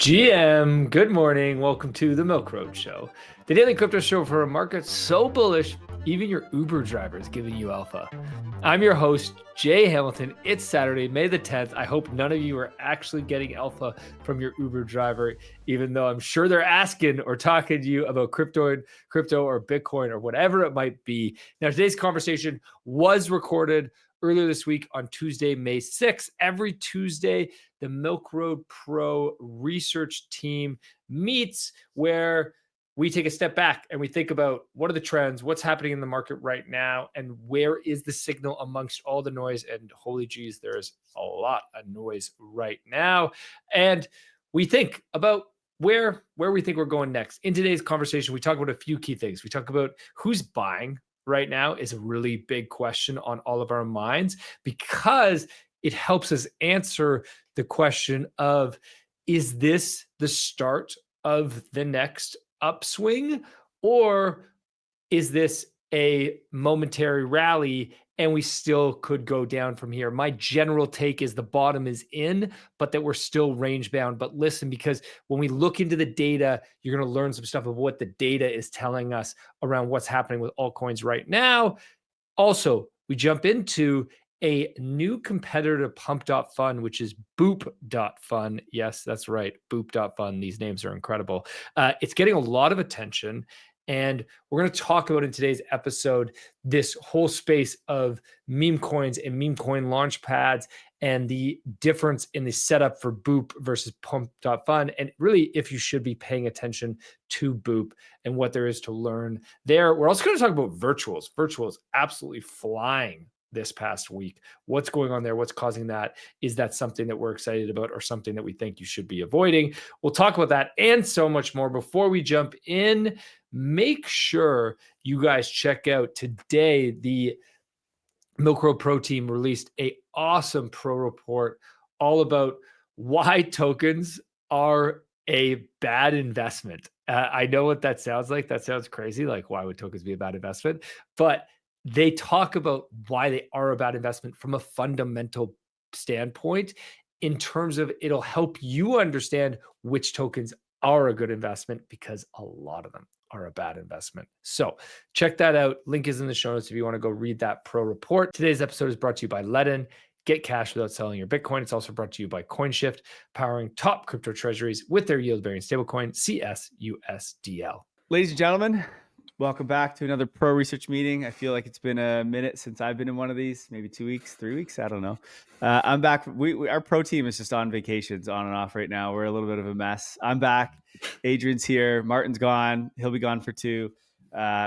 GM, good morning. Welcome to the Milk Road Show, the daily crypto show for a market so bullish, even your Uber driver is giving you alpha. I'm your host, Jay Hamilton. It's Saturday, May the 10th. I hope none of you are actually getting alpha from your Uber driver, even though I'm sure they're asking or talking to you about crypto or Bitcoin or whatever it might be. Now, today's conversation was recorded earlier this week on Tuesday, May 6th. Every Tuesday, the Milk Road Pro research team meets where we take a step back and we think about what are the trends, what's happening in the market right now, and where is the signal amongst all the noise. And holy geez, there's a lot of noise right now. And we think about where we think we're going next. In today's conversation, we talk about a few key things. We talk about who's buying right now is a really big question on all of our minds, because it helps us answer the question of, is this the start of the next upswing, or is this a momentary rally and we still could go down from here? My general take is the bottom is in, but that we're still range bound. But listen, because when we look into the data, you're going to learn some stuff of what the data is telling us around what's happening with altcoins right now. Also, we jump into a new competitor to Pump.fun, which is Boop.fun. Yes, that's right, Boop.fun. These names are incredible. It's getting a lot of attention. And we're going to talk about in today's episode this whole space of meme coins and meme coin launch pads and the difference in the setup for Boop versus Pump.fun, and really if you should be paying attention to Boop and what there is to learn there. We're also going to talk about virtuals. Virtuals absolutely flying this past week. What's going on there? What's causing that? Is that something that we're excited about or something that we think you should be avoiding? We'll talk about that and so much more. Before we jump in, make sure you guys check out today. The Milk Road Pro team released an awesome pro report all about why tokens are a bad investment. I know what that sounds like. That sounds crazy. Like, why would tokens be a bad investment? But they talk about why they are a bad investment from a fundamental standpoint, in terms of it'll help you understand which tokens are a good investment, because a lot of them are a bad investment. So check that out. Link is in the show notes if you want to go read that pro report. Today's episode is brought to you by Ledn. Get cash without selling your Bitcoin. It's also brought to you by Coinshift, powering top crypto treasuries with their yield-bearing stablecoin, CSUSDL. Ladies and gentlemen, welcome back to another pro research meeting. I feel like it's been a minute since I've been in one of these, maybe 2 weeks, 3 weeks. I don't know. I'm back. Our pro team is just on vacations on and off right now. We're a little bit of a mess. I'm back. Adrian's here. Martin's gone. He'll be gone for 2.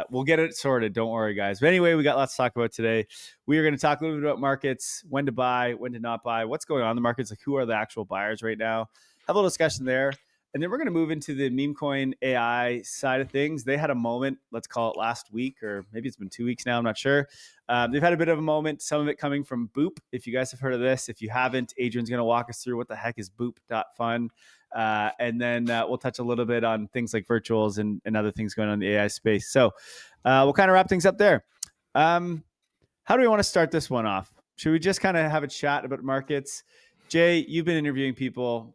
We'll get it sorted. Don't worry, guys. But anyway, we got lots to talk about today. We are going to talk a little bit about markets, when to buy, when to not buy, what's going on in the markets, like who are the actual buyers right now. Have a little discussion there. And then we're going to move into the Memecoin AI side of things. They had a moment, let's call it last week, or maybe it's been 2 weeks now. I'm not sure. They've had a bit of a moment, some of it coming from Boop. If you guys have heard of this, if you haven't, Adrian's going to walk us through what the heck is Boop.fun. And then we'll touch a little bit on things like virtuals and other things going on in the AI space. So we'll kind of wrap things up there. How do we want to start this one off? Should we just kind of have a chat about markets? Jay, you've been interviewing people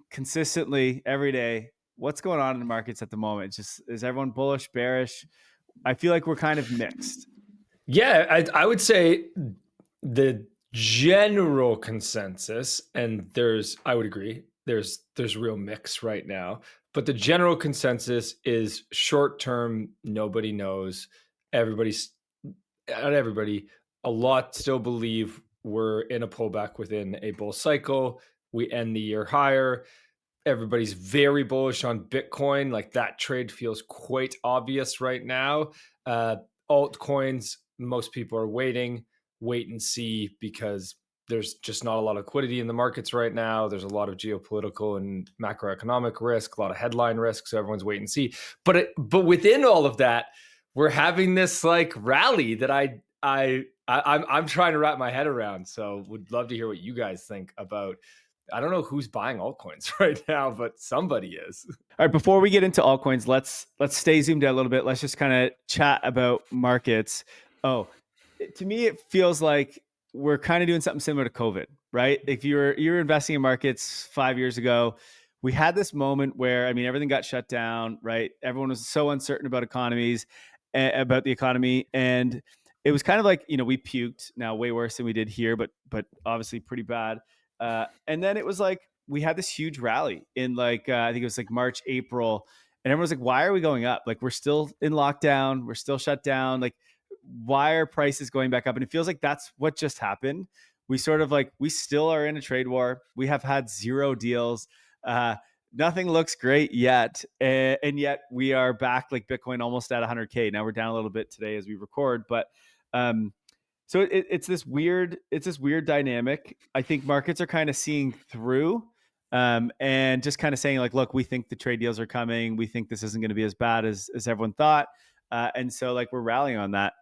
consistently every day. What's going on in the markets at the moment? Just, is everyone bullish, bearish? I feel like we're kind of mixed. Yeah, I would say the general consensus, and I would agree, there's real mix right now, but the general consensus is short term, nobody knows. Not everybody, a lot still believe we're in a pullback within a bull cycle. We end the year higher. Everybody's very bullish on Bitcoin. Like, that trade feels quite obvious right now. Altcoins, most people are wait and see, because there's just not a lot of liquidity in the markets right now. There's a lot of geopolitical and macroeconomic risk, a lot of headline risk. So everyone's wait and see. But within all of that, we're having this like rally that I'm trying to wrap my head around. So would love to hear what you guys think about. I don't know who's buying altcoins right now, but somebody is. All right, before we get into altcoins, let's stay zoomed out a little bit. Let's just kind of chat about markets. To me, it feels like we're kind of doing something similar to COVID, right? If you're investing in markets 5 years ago, we had this moment where, I mean, everything got shut down, right? Everyone was so uncertain about about the economy. And it was kind of like, we puked, now way worse than we did here, but obviously pretty bad. And then it was like, we had this huge rally in like, I think it was like March, April. And everyone's like, why are we going up? Like, we're still in lockdown. We're still shut down. Like, why are prices going back up? And it feels like that's what just happened. We sort of like, we still are in a trade war. We have had 0 deals. Nothing looks great yet. And yet we are back, like Bitcoin almost at 100K. Now we're down a little bit today as we record, but so it's this weird dynamic. I think markets are kind of seeing through and just kind of saying like, look, we think the trade deals are coming. We think this isn't going to be as bad as everyone thought. And so like we're rallying on that.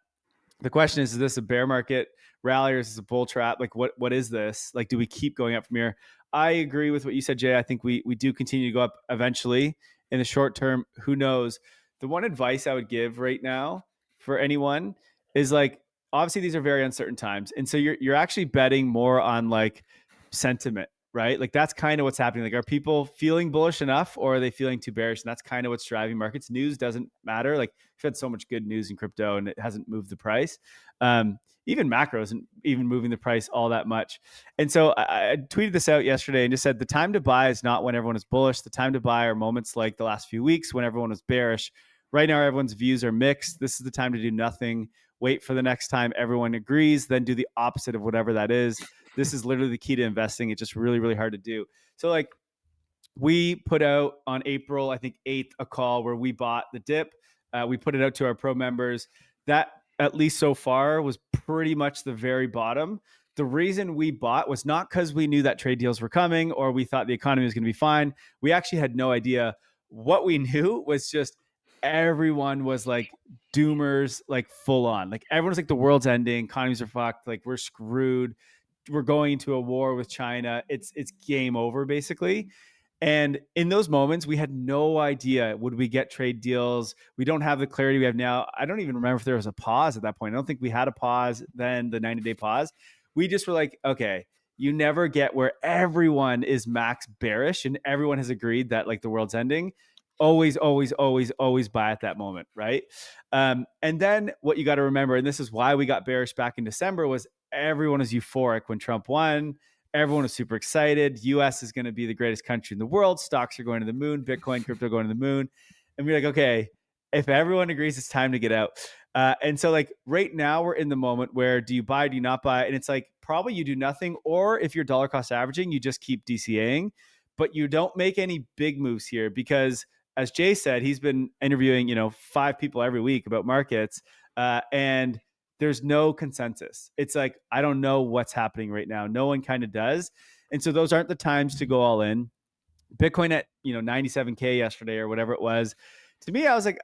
The question is this a bear market rally or is this a bull trap? Like what is this? Like, do we keep going up from here? I agree with what you said, Jay. I think we do continue to go up eventually. In the short term, who knows? The one advice I would give right now for anyone is like, obviously these are very uncertain times. And so you're actually betting more on like sentiment, right? Like that's kind of what's happening. Like, are people feeling bullish enough or are they feeling too bearish? And that's kind of what's driving markets. News doesn't matter. Like we've had so much good news in crypto and it hasn't moved the price. Even macro isn't even moving the price all that much. And so I tweeted this out yesterday and just said, the time to buy is not when everyone is bullish. The time to buy are moments like the last few weeks when everyone was bearish. Right now, everyone's views are mixed. This is the time to do nothing. Wait for the next time everyone agrees, then do the opposite of whatever that is. This is literally the key to investing. It's just really, really hard to do. So like we put out on April, I think 8th, a call where we bought the dip. We put it out to our pro members. That, at least so far, was pretty much the very bottom. The reason we bought was not because we knew that trade deals were coming or we thought the economy was going to be fine. We actually had no idea. What we knew was just everyone was like doomers, like full on. Like everyone's like, the world's ending, economies are fucked, like we're screwed, we're going into a war with China. It's game over basically. And in those moments, we had no idea, would we get trade deals? We don't have the clarity we have now. I don't even remember if there was a pause at that point. I don't think we had a pause then, the 90-day pause. We just were like, okay, you never get where everyone is max bearish and everyone has agreed that like the world's ending. Always buy at that moment, right? And then what you got to remember, and this is why we got bearish back in December, was everyone was euphoric when Trump won. Everyone was super excited. US is going to be the greatest country in the world. Stocks are going to the moon. Bitcoin, crypto going to the moon. And we're like, okay, if everyone agrees, it's time to get out. And so like right now we're in the moment where do you buy, do you not buy? And it's like, probably you do nothing. Or if you're dollar cost averaging, you just keep DCAing, but you don't make any big moves here because as Jay said, he's been interviewing, 5 people every week about markets. And there's no consensus. It's like, I don't know what's happening right now. No one kind of does. And so those aren't the times to go all in. Bitcoin at, 97K yesterday or whatever it was. To me, I was like,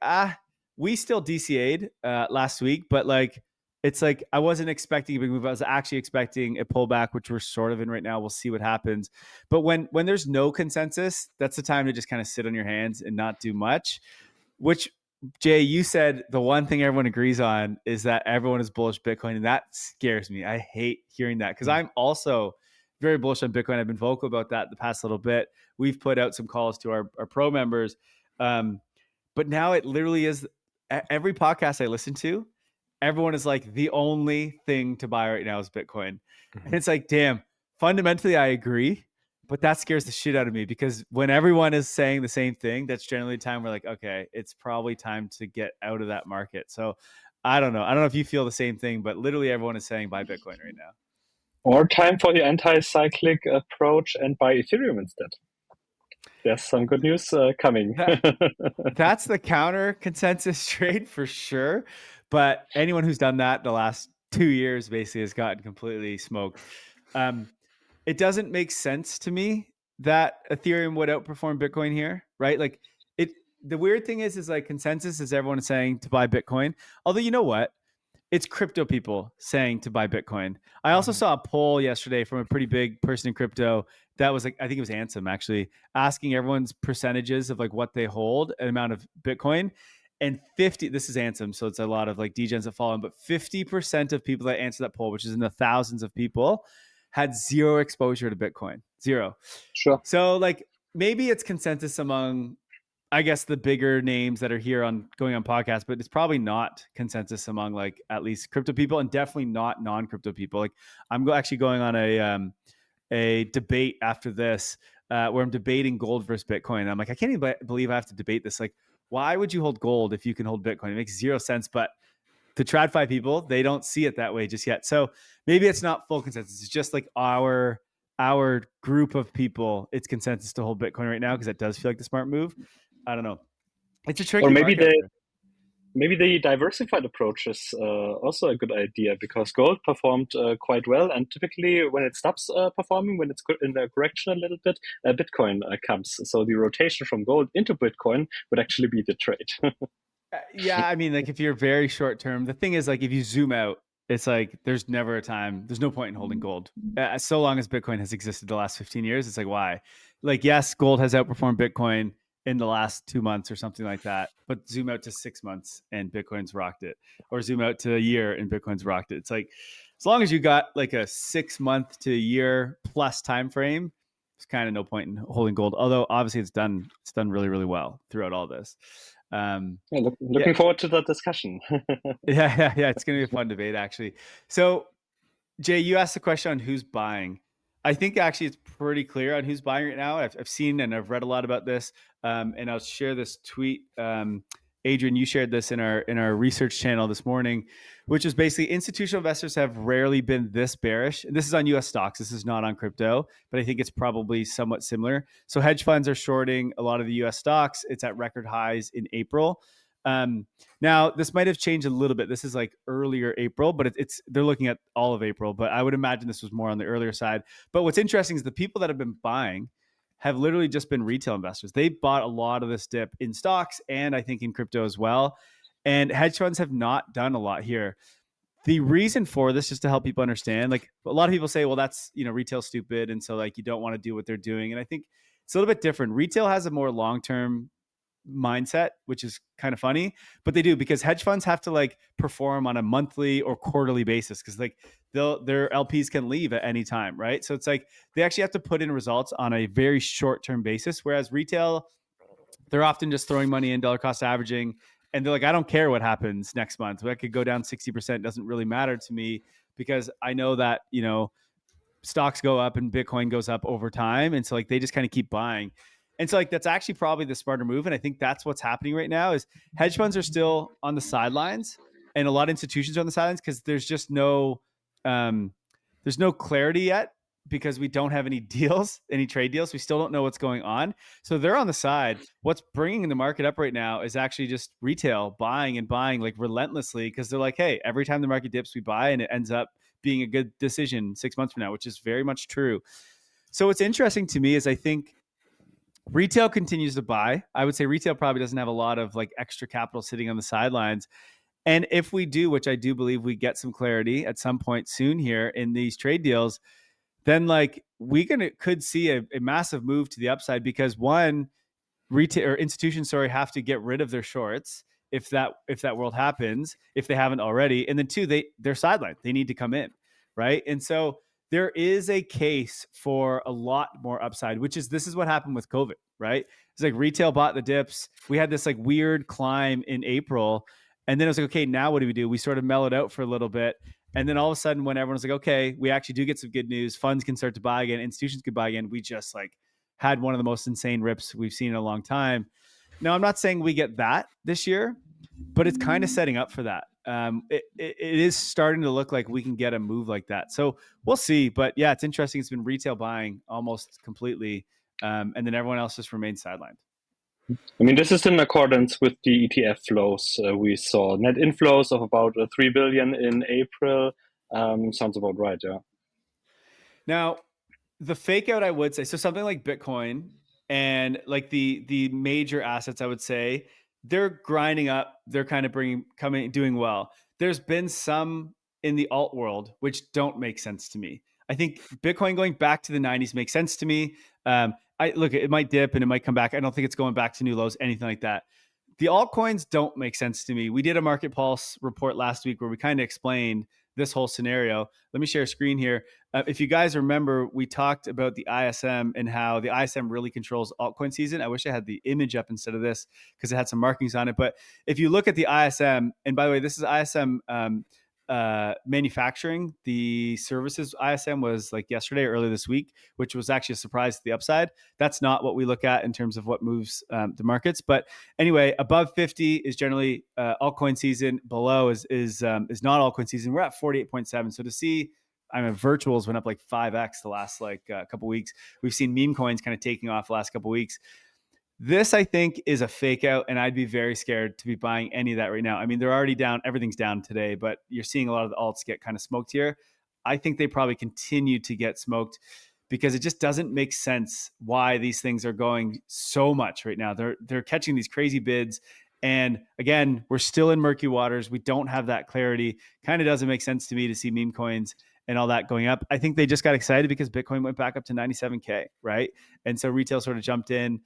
we still DCA'd last week, but like, it's like, I wasn't expecting a big move. I was actually expecting a pullback, which we're sort of in right now. We'll see what happens. But when there's no consensus, that's the time to just kind of sit on your hands and not do much, which Jay, you said the one thing everyone agrees on is that everyone is bullish Bitcoin. And that scares me. I hate hearing that because I'm also very bullish on Bitcoin. I've been vocal about that the past little bit. We've put out some calls to our pro members. But now it literally is every podcast I listen to, everyone is like, the only thing to buy right now is Bitcoin. And it's like, damn, fundamentally, I agree. But that scares the shit out of me because when everyone is saying the same thing, that's generally the time we're like, okay, it's probably time to get out of that market. So I don't know. I don't know if you feel the same thing, but literally everyone is saying buy Bitcoin right now. Or time for the anti-cyclic approach and buy Ethereum instead. There's some good news coming. That's the counter consensus trade for sure. But anyone who's done that the last 2 years basically has gotten completely smoked. It doesn't make sense to me that Ethereum would outperform Bitcoin here, right? Like the weird thing is like consensus is everyone is saying to buy Bitcoin. Although you know what? It's crypto people saying to buy Bitcoin. I also saw a poll yesterday from a pretty big person in crypto that was like, I think it was Ansem actually, asking everyone's percentages of like what they hold, an amount of Bitcoin. And this is Ansem, so it's a lot of like degens that follow him, but 50% of people that answered that poll, which is in the thousands of people, had zero exposure to Bitcoin. Zero. Sure. So like maybe it's consensus among, I guess, the bigger names that are here going on podcasts, but it's probably not consensus among like at least crypto people, and definitely not non-crypto people. Like I'm actually going on a debate after this where I'm debating gold versus Bitcoin. And I'm like, I can't even believe I have to debate this. Like, why would you hold gold if you can hold Bitcoin? It makes zero sense. But the TradFi people, they don't see it that way just yet. So maybe it's not full consensus. It's just like our group of people, it's consensus to hold Bitcoin right now because it does feel like the smart move. I don't know. It's a tricky Or maybe market. maybe the diversified approach is also a good idea, because gold performed quite well, and typically when it stops performing, when it's in the correction a little bit, Bitcoin comes. So the rotation from gold into Bitcoin would actually be the trade. Yeah, I mean, like if you're very short term, the thing is, like if you zoom out, it's like there's never a time, there's no point in holding gold. So long as Bitcoin has existed the last 15 years, it's like, why? Like, yes, gold has outperformed Bitcoin in the last 2 months or something like that, but zoom out to 6 months and Bitcoin's rocked it, or zoom out to a year and Bitcoin's rocked it. It's like, as long as you got like a 6 month to a year plus time frame, there's kind of no point in holding gold. Although obviously it's done really, really well throughout all this. Looking forward to that discussion. Yeah. It's going to be a fun debate, actually. So, Jay, you asked the question on who's buying. I think actually it's pretty clear on who's buying right now. I've seen and I've read a lot about this, and I'll share this tweet. Adrian, you shared this in our research channel this morning, which is basically institutional investors have rarely been this bearish. And this is on US stocks. This is not on crypto, but I think it's probably somewhat similar. So hedge funds are shorting a lot of the US stocks. It's at record highs in April. Now this might have changed a little bit. This is like earlier April, but they're looking at all of April, but I would imagine this was more on the earlier side. But what's interesting is the people that have been buying have literally just been retail investors. They bought a lot of this dip in stocks and I think in crypto as well. And hedge funds have not done a lot here. The reason for this, just to help people understand, like a lot of people say, well, that's, retail stupid. And so like, you don't want to do what they're doing. And I think it's a little bit different. Retail has a more long-term mindset, which is kind of funny, but they do, because hedge funds have to like perform on a monthly or quarterly basis, because like their LPs can leave at any time, right? So it's like they actually have to put in results on a very short-term basis, whereas retail, they're often just throwing money in, dollar cost averaging, and they're like, I don't care what happens next month. I could go down 60%, doesn't really matter to me, because I know that stocks go up and Bitcoin goes up over time, and so like they just kind of keep buying. And so like that's actually probably the smarter move. And I think that's what's happening right now is hedge funds are still on the sidelines, and a lot of institutions are on the sidelines because there's just no clarity yet, because we don't have any deals, any trade deals. We still don't know what's going on. So they're on the side. What's bringing the market up right now is actually just retail buying and buying like relentlessly, because they're like, hey, every time the market dips, we buy, and it ends up being a good decision 6 months from now, which is very much true. So what's interesting to me is I think retail continues to buy. I would say retail probably doesn't have a lot of like extra capital sitting on the sidelines. And if we do, which I do believe we get some clarity at some point soon here in these trade deals, then like could see a massive move to the upside, because one, retail or institutions, have to get rid of their shorts if that world happens, if they haven't already. And then two, they're sidelined. They need to come in, right? And so there is a case for a lot more upside, this is what happened with COVID, right? It's like retail bought the dips. We had this like weird climb in April, and then it was like, okay, now what do? We sort of mellowed out for a little bit. And then all of a sudden, when everyone's like, okay, we actually do get some good news, funds can start to buy again, institutions could buy again, we just like had one of the most insane rips we've seen in a long time. Now, I'm not saying we get that this year, but it's kind of setting up for that. It is starting to look like we can get a move like that. So we'll see. But yeah, it's interesting. It's been retail buying almost completely. And then everyone else just remains sidelined. I mean, this is in accordance with the ETF flows. We saw net inflows of about 3 billion in April. Sounds about right, yeah. Now, the fake out, I would say, so something like Bitcoin and like the major assets, I would say, they're grinding up. They're kind of doing well. There's been some in the alt world which don't make sense to me. I think Bitcoin going back to the 90s makes sense to me. It might dip and it might come back. I don't think it's going back to new lows, anything like that. The altcoins don't make sense to me. We did a Market Pulse report last week where we kind of explained this whole scenario. Let me share a screen here. If you guys remember, we talked about the ISM and how the ISM really controls altcoin season. I wish I had the image up instead of this because it had some markings on it. But if you look at the ISM, and by the way, this is ISM manufacturing. The services ISM was like yesterday or earlier this week, which was actually a surprise to the upside. That's not what we look at in terms of what moves the markets. But anyway, above 50 is generally altcoin season. Below is not altcoin season. We're at 48.7. So to see, virtuals went up like 5x the last couple weeks. We've seen meme coins kind of taking off the last couple weeks. This, I think, is a fake out, and I'd be very scared to be buying any of that right now. I mean, they're already down. Everything's down today, but you're seeing a lot of the alts get kind of smoked here. I think they probably continue to get smoked because it just doesn't make sense why these things are going so much right now. They're catching these crazy bids. And again, we're still in murky waters. We don't have that clarity. Kind of doesn't make sense to me to see meme coins and all that going up. I think they just got excited because Bitcoin went back up to 97K, right? And so retail sort of jumped in.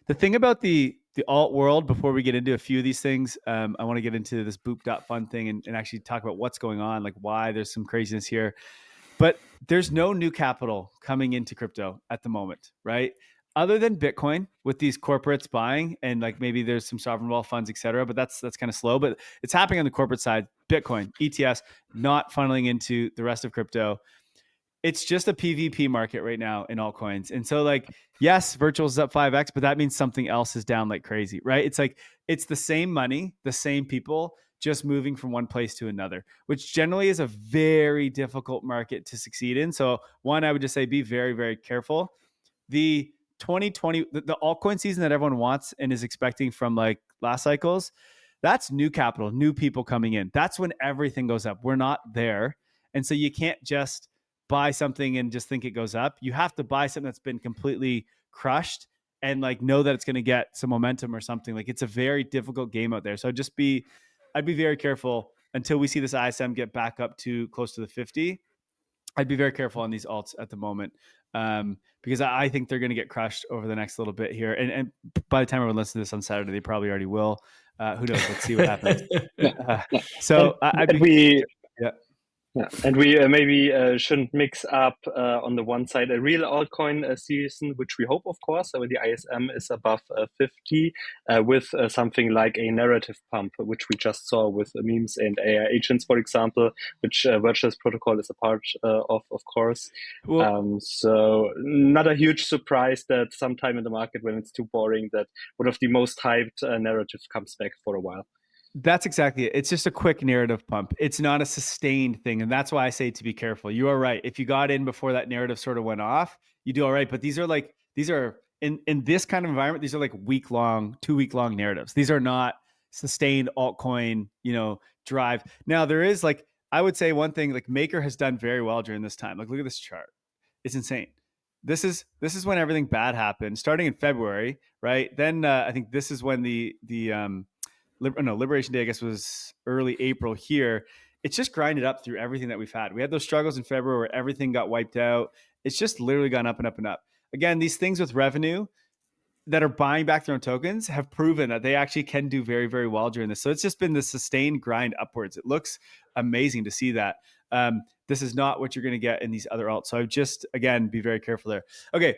The thing about the alt world, before we get into a few of these things, I want to get into this Boop.fun thing and actually talk about what's going on, like why there's some craziness here. But there's no new capital coming into crypto at the moment, right? Other than Bitcoin with these corporates buying and like maybe there's some sovereign wealth funds, et cetera, but that's kind of slow. But it's happening on the corporate side. Bitcoin, ETFs, not funneling into the rest of crypto. It's just a PvP market right now in altcoins. And so like, yes, virtual is up 5x, but that means something else is down like crazy, right? It's like, it's the same money, the same people, just moving from one place to another, which generally is a very difficult market to succeed in. So one, I would just say, be very, very careful. The 2020, the altcoin season that everyone wants and is expecting from like last cycles, that's new capital, new people coming in. That's when everything goes up. We're not there. And so you can't just buy something and just think it goes up. You have to buy something that's been completely crushed and like know that it's going to get some momentum or something. Like it's a very difficult game out there. So I'd be very careful until we see this ISM get back up to close to the 50. I'd be very careful on these alts at the moment because I think they're going to get crushed over the next little bit here. And by the time everyone listens to this on Saturday, they probably already will. Who knows? Let's see what happens. And we maybe shouldn't mix up on the one side a real altcoin season, which we hope, of course, when the ISM is above 50, with something like a narrative pump, which we just saw with memes and AI agents, for example, which Virtuous Protocol is a part of course. Well, so not a huge surprise that sometime in the market when it's too boring, that one of the most hyped narratives comes back for a while. That's exactly it. It's just a quick narrative pump. It's not a sustained thing. And that's why I say to be careful. You are right. If you got in before that narrative sort of went off, you do all right. But these are in this kind of environment, these are like 2-week-long narratives. These are not sustained altcoin, drive. Now there is like, I would say one thing, like Maker has done very well during this time. Like, look at this chart. It's insane. This is when everything bad happened, starting in February, right? Then I think this is when Liberation Day, I guess, was early April here. It's just grinded up through everything that we've had. We had those struggles in February where everything got wiped out. It's just literally gone up and up and up. Again, these things with revenue that are buying back their own tokens have proven that they actually can do very, very well during this. So it's just been the sustained grind upwards. It looks amazing to see that. This is not what you're going to get in these other alts. So just, again, be very careful there. Okay.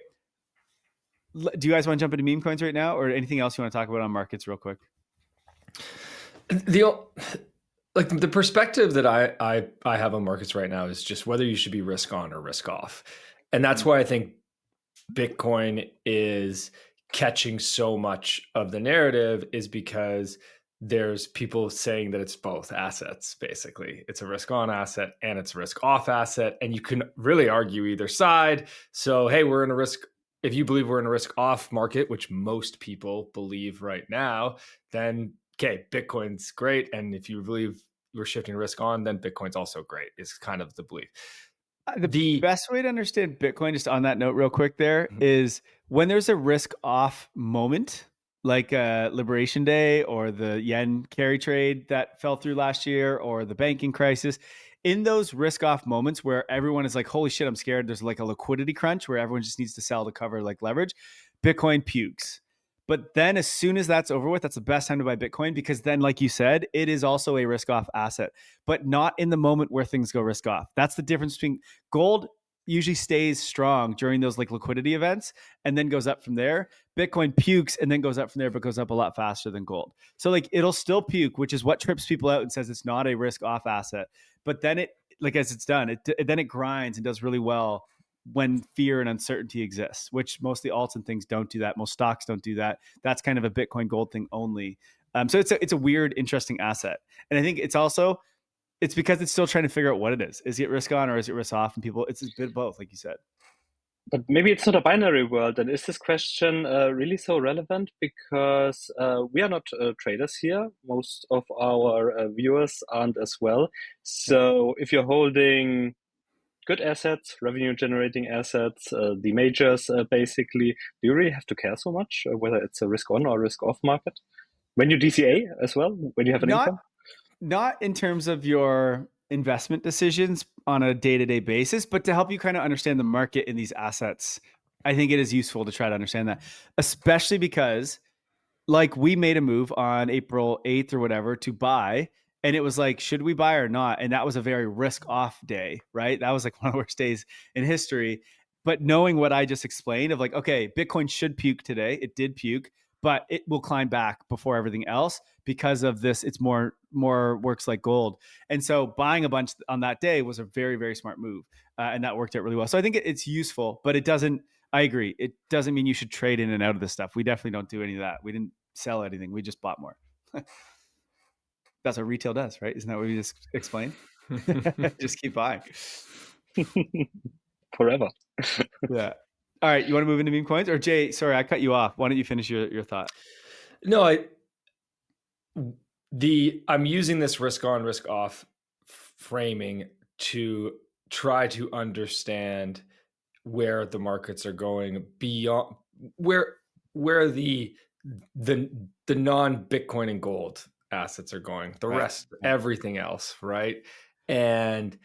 Do you guys want to jump into meme coins right now or anything else you want to talk about on markets real quick? The perspective that I have on markets right now is just whether you should be risk on or risk off. And that's why I think Bitcoin is catching so much of the narrative, is because there's people saying that it's both assets. Basically, it's a risk on asset and it's a risk off asset. And you can really argue either side. So, hey, if you believe we're in a risk off market, which most people believe right now, then okay, Bitcoin's great. And if you believe we're shifting risk on, then Bitcoin's also great, is kind of the belief. The best way to understand Bitcoin, just on that note real quick there, is when there's a risk off moment, like Liberation Day or the yen carry trade that fell through last year or the banking crisis, in those risk off moments where everyone is like, holy shit, I'm scared. There's like a liquidity crunch where everyone just needs to sell to cover like leverage. Bitcoin pukes. But then as soon as that's over with, that's the best time to buy Bitcoin, because then, like you said, it is also a risk off asset, but not in the moment where things go risk off. That's the difference between gold usually stays strong during those like liquidity events and then goes up from there. Bitcoin pukes and then goes up from there, but goes up a lot faster than gold. So like it'll still puke, which is what trips people out and says it's not a risk off asset. But then it, like as it's done, then it grinds and does really well when fear and uncertainty exists, which most of the alts and things don't do that. Most stocks don't do that. That's kind of a Bitcoin gold thing only. So it's a weird, interesting asset. And I think it's because it's still trying to figure out what it is. Is it risk on or is it risk off? And people, it's a bit of both, like you said. But maybe it's not a binary world. And is this question really so relevant? Because we are not traders here. Most of our viewers aren't as well. So if you're holding good assets, revenue generating assets, the majors, basically, do you really have to care so much whether it's a risk on or risk off market? When you DCA as well, when you have an income? Not in terms of your investment decisions on a day-to-day basis, but to help you kind of understand the market in these assets. I think it is useful to try to understand that, especially because like we made a move on April 8th or whatever to buy. And it was like, should we buy or not? And that was a very risk off day, right? That was like one of the worst days in history. But knowing what I just explained of like, okay, Bitcoin should puke today. It did puke, but it will climb back before everything else because of this. It's more works like gold. And so buying a bunch on that day was a very, very smart move. And that worked out really well. So I think it's useful, but it doesn't, I agree. It doesn't mean you should trade in and out of this stuff. We definitely don't do any of that. We didn't sell anything. We just bought more. That's what retail does, right? Isn't that what we just explained? Just keep buying. Forever. Yeah. All right. You want to move into meme coins? Or Jay, sorry, I cut you off. Why don't you finish your thought? No, I'm using this risk on, risk off framing to try to understand where the markets are going beyond where the non-Bitcoin and gold assets are going, the rest, everything else, right? And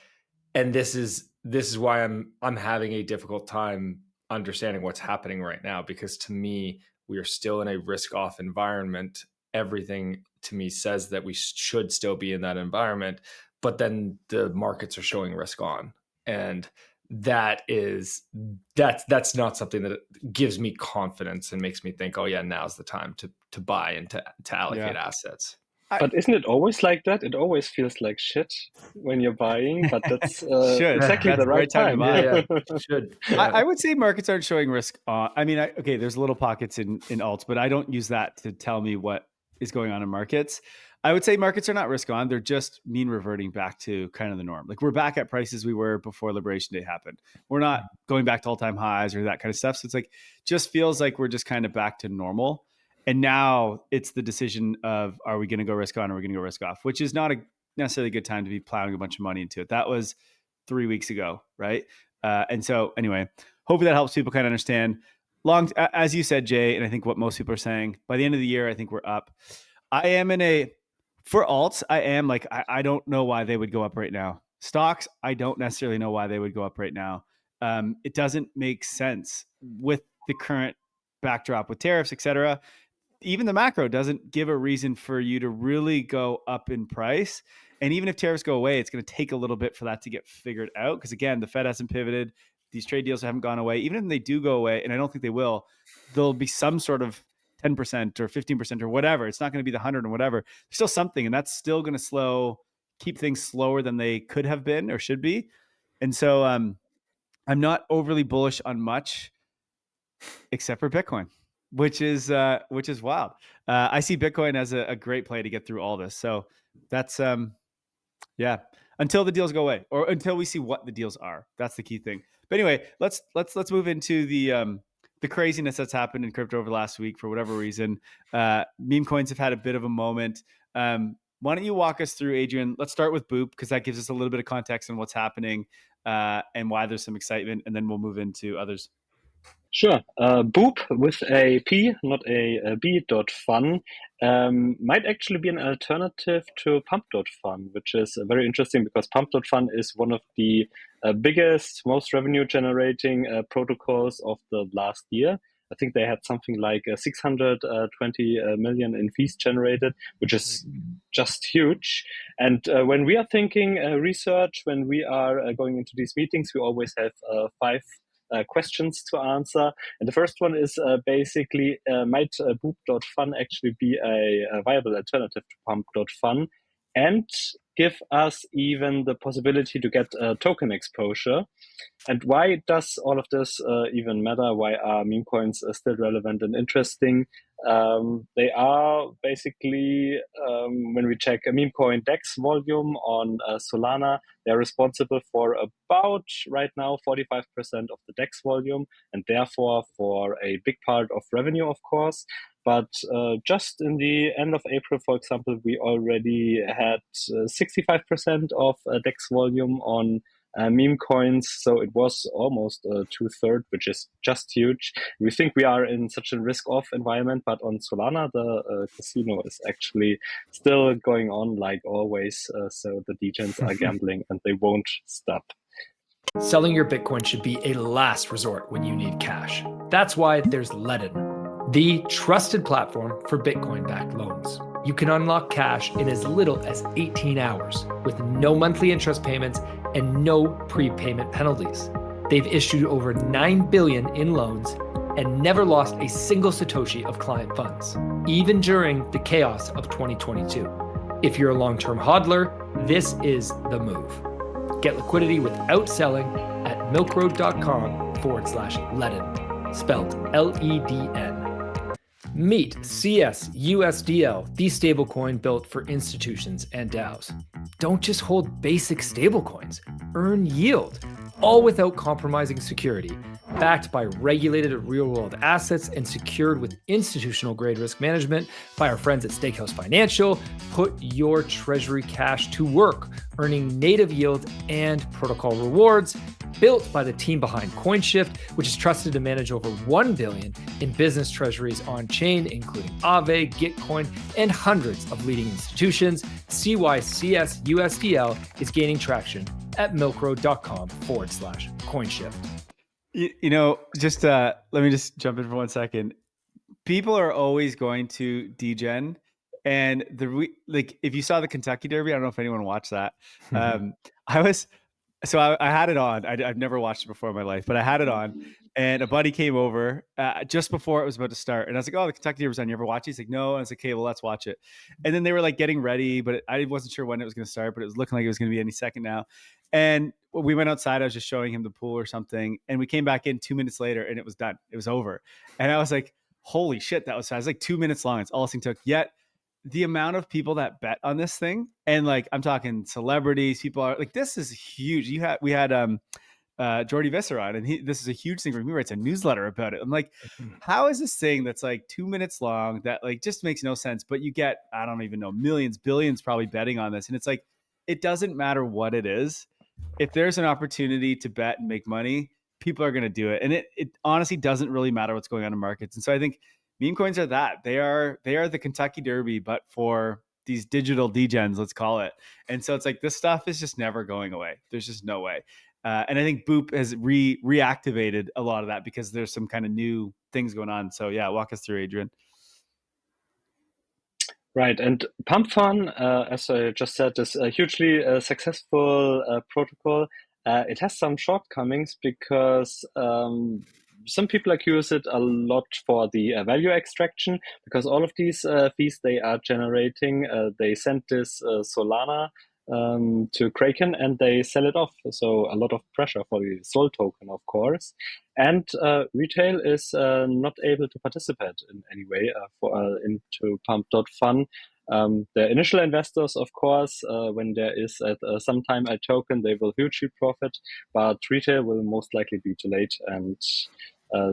this is why I'm having a difficult time understanding what's happening right now, because to me, we are still in a risk off environment. Everything to me says that we should still be in that environment, but then the markets are showing risk on. And that's not something that gives me confidence and makes me think, oh yeah, now's the time to buy and to allocate assets. But isn't it always like that? It always feels like shit when you're buying, but that's exactly the right time. To buy. Yeah, should. I would say markets aren't showing risk on. I mean, okay, there's little pockets in alts, but I don't use that to tell me what is going on in markets. I would say markets are not risk on. They're just mean reverting back to kind of the norm. Like we're back at prices we were before Liberation Day happened. We're not going back to all-time highs or that kind of stuff. So it's like, just feels like we're just kind of back to normal. And now it's the decision of, are we going to go risk on or are we going to go risk off, which is not a necessarily a good time to be plowing a bunch of money into it. That was 3 weeks ago, right? And so anyway, hopefully that helps people kind of understand. As you said, Jay, and I think what most people are saying, by the end of the year, I think we're up. I am for alts, I am like, I don't know why they would go up right now. Stocks, I don't necessarily know why they would go up right now. It doesn't make sense with the current backdrop with tariffs, et cetera. Even the macro doesn't give a reason for you to really go up in price. And even if tariffs go away, it's going to take a little bit for that to get figured out. Because again, the Fed hasn't pivoted. These trade deals haven't gone away. Even if they do go away, and I don't think they will, there'll be some sort of 10% or 15% or whatever. It's not going to be the 100 or whatever. There's still something, and that's still going to keep things slower than they could have been or should be. And so I'm not overly bullish on much except for Bitcoin, which is wild. I see Bitcoin as a great play to get through all this. So that's until the deals go away or until we see what the deals are. That's the key thing. But anyway, let's move into the craziness that's happened in crypto over the last week for whatever reason. Meme coins have had a bit of a moment. Why don't you walk us through, Adrian? Let's start with Boop, because that gives us a little bit of context on what's happening and why there's some excitement, and then we'll move into others. Sure. Boop with a P, not a B.fun, might actually be an alternative to Pump.fun, which is very interesting because Pump.fun is one of the biggest, most revenue generating protocols of the last year. I think they had something like 620 million in fees generated, which is just huge. And when we are thinking research, when we are going into these meetings, we always have 5 questions to answer. And the first one is basically, might Boop.fun actually be a viable alternative to Pump.fun and give us even the possibility to get token exposure? And why does all of this even matter? Why are meme coins still relevant and interesting? They are basically, when we check a meme coin DEX volume on Solana, they're responsible for about, right now, 45% of the DEX volume, and therefore for a big part of revenue, of course. But just in the end of April, for example, we already had 65% of DEX volume on meme coins. So it was almost 2/3, which is just huge. We think we are in such a risk-off environment, but on Solana, the casino is actually still going on like always. So the degens are gambling and they won't stop. Selling your Bitcoin should be a last resort when you need cash. That's why there's Ledn, the trusted platform for Bitcoin-backed loans. You can unlock cash in as little as 18 hours with no monthly interest payments and no prepayment penalties. They've issued over 9 billion in loans and never lost a single Satoshi of client funds, even during the chaos of 2022. If you're a long-term hodler, this is the move. Get liquidity without selling at milkroad.com/Ledn, spelled Ledn. Meet USDL, the stablecoin built for institutions and DAOs. Don't just hold basic stablecoins, earn yield, all without compromising security, backed by regulated real-world assets and secured with institutional-grade risk management by our friends at Stakehouse Financial. Put your treasury cash to work, earning native yield and protocol rewards. Built by the team behind Coinshift, which is trusted to manage over 1 billion in business treasuries on chain, including Aave, Gitcoin, and hundreds of leading institutions. CYCS USDL is gaining traction at milkroad.com/Coinshift. You know, just let me just jump in for 1 second. People are always going to degen, and like if you saw the Kentucky Derby, I don't know if anyone watched that. I had it on. I've never watched it before in my life, but I had it on, and a buddy came over just before it was about to start, and I was like, "Oh, the Kentucky Derby's on. You ever watch it?" He's like, "No." And I was like, "Okay, well, let's watch it." And then they were like getting ready, but I wasn't sure when it was going to start, but it was looking like it was going to be any second now. And we went outside. I was just showing him the pool or something, and we came back in 2 minutes later, and it was done. It was over, and I was like, "Holy shit, that was fast!" It was like 2 minutes long. It's all this thing took. Yet the amount of people that bet on this thing, and like I'm talking celebrities, people are like, this is huge. We had Jordy Visser on, and this is a huge thing for him. He writes a newsletter about it. I'm like, how is this thing that's like 2 minutes long that like just makes no sense, but you get, I don't even know, millions, billions probably betting on this. And it's like, it doesn't matter what it is. If there's an opportunity to bet and make money, people are going to do it. And it honestly doesn't really matter what's going on in markets. And so I think meme coins are that. They are the Kentucky Derby, but for these digital degens, let's call it. And so it's like, this stuff is just never going away. There's just no way. And I think Boop has reactivated a lot of that because there's some kind of new things going on. So yeah, walk us through, Adrian. Right, and Pump.fun, as I just said, is a hugely successful protocol. It has some shortcomings because some people accuse it a lot for the value extraction, because all of these fees they are generating, they send this Solana to Kraken and they sell it off. So a lot of pressure for the Sol token, of course. And retail is not able to participate in any way into Pump.fun. The initial investors, of course, when there is at some time a token, they will hugely profit, but retail will most likely be too late. And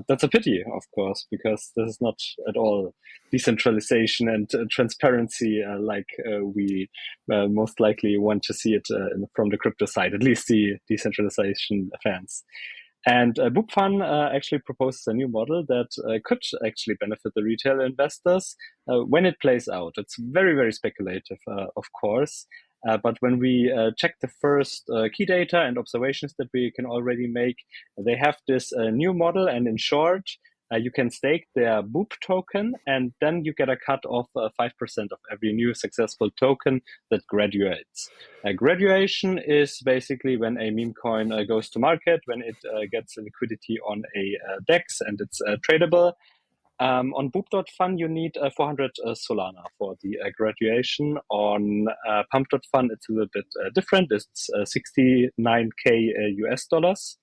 that's a pity, of course, because this is not at all decentralization and transparency like we most likely want to see it from the crypto side, at least the decentralization fans. And Boop.fun actually proposes a new model that could actually benefit the retail investors when it plays out. It's very, very speculative, of course. But when we check the first key data and observations that we can already make, they have this new model. And in short, you can stake their Boop token, and then you get a cut of 5% of every new successful token that graduates. Graduation is basically when a meme coin goes to market, when it gets liquidity on a DEX and it's tradable. On Boop.fun, you need 400 Solana for the graduation. On Pump.fun, it's a little bit different. It's 69K US dollars.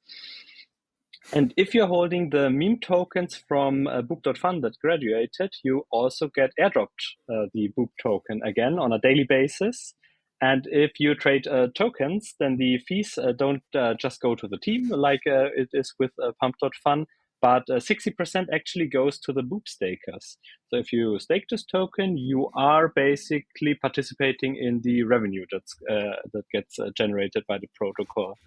And if you're holding the meme tokens from Boop.fun that graduated, you also get airdropped the Boop token again on a daily basis. And if you trade tokens, then the fees don't just go to the team like it is with Pump.fun, but 60% actually goes to the Boop stakers. So if you stake this token, you are basically participating in the revenue that gets generated by the protocol.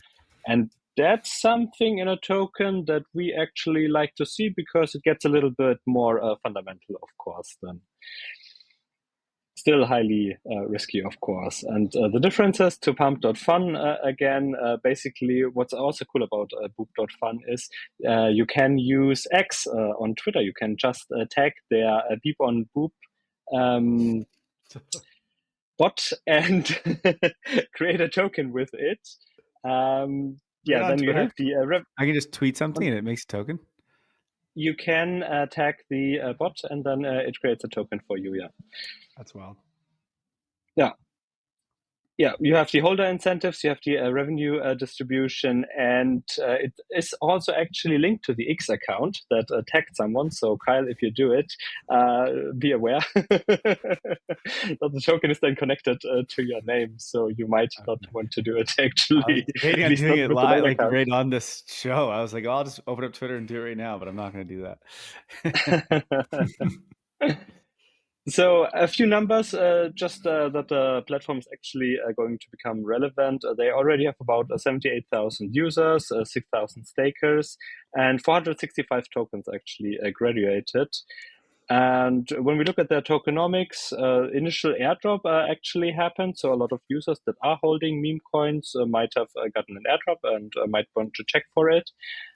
And that's something in a token that we actually like to see because it gets a little bit more fundamental, of course, than still highly risky, of course. And the differences to Pump.fun, again, basically what's also cool about Boop.fun is you can use X on Twitter. You can just tag their Beep on Boop bot and create a token with it. Then Twitter? You have the... I can just tweet something and it makes a token? You can tag the bot and then it creates a token for you, yeah. That's wild. Yeah, you have the holder incentives, you have the revenue distribution, and it is also actually linked to the X account that tagged someone. So Kyle, if you do it, be aware that the token is then connected to your name. So you might not want to do it actually. Maybe I'm doing it live, like right on this show. I was like, oh, I'll just open up Twitter and do it right now, but I'm not going to do that. So a few numbers, just that the platform is actually going to become relevant. They already have about 78,000 users, 6,000 stakers, and 465 tokens actually graduated. And when we look at their tokenomics, initial airdrop actually happened. So a lot of users that are holding meme coins might have gotten an airdrop and might want to check for it.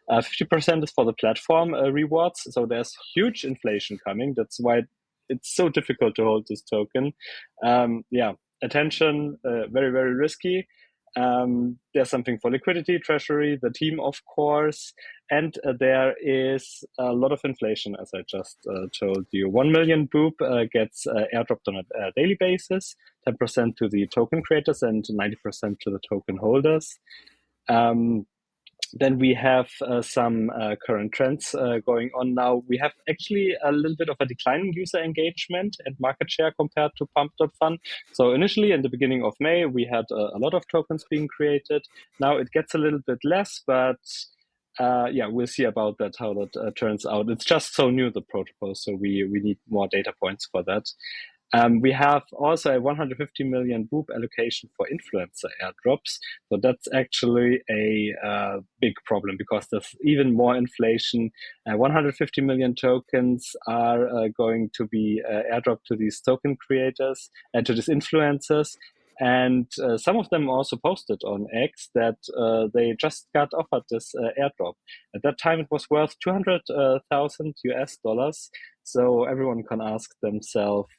50% is for the platform rewards. So there's huge inflation coming. That's why it's so difficult to hold this token. Attention, very, very risky. There's something for liquidity, treasury, the team, of course, and there is a lot of inflation, as I just told you. 1 million Boop gets airdropped on a daily basis, 10% to the token creators and 90% to the token holders. Then we have some current trends going on now. We have actually a little bit of a declining user engagement and market share compared to Pump.fun. So initially, in the beginning of May, we had a lot of tokens being created. Now it gets a little bit less, but we'll see about that, how that turns out. It's just so new, the protocol, so we need more data points for that. We have also a 150 million Boop allocation for influencer airdrops. So that's actually a big problem because there's even more inflation. 150 million tokens are going to be airdropped to these token creators and to these influencers. And some of them also posted on X that they just got offered this airdrop. At that time, it was worth 200,000 US dollars. So everyone can ask themselves,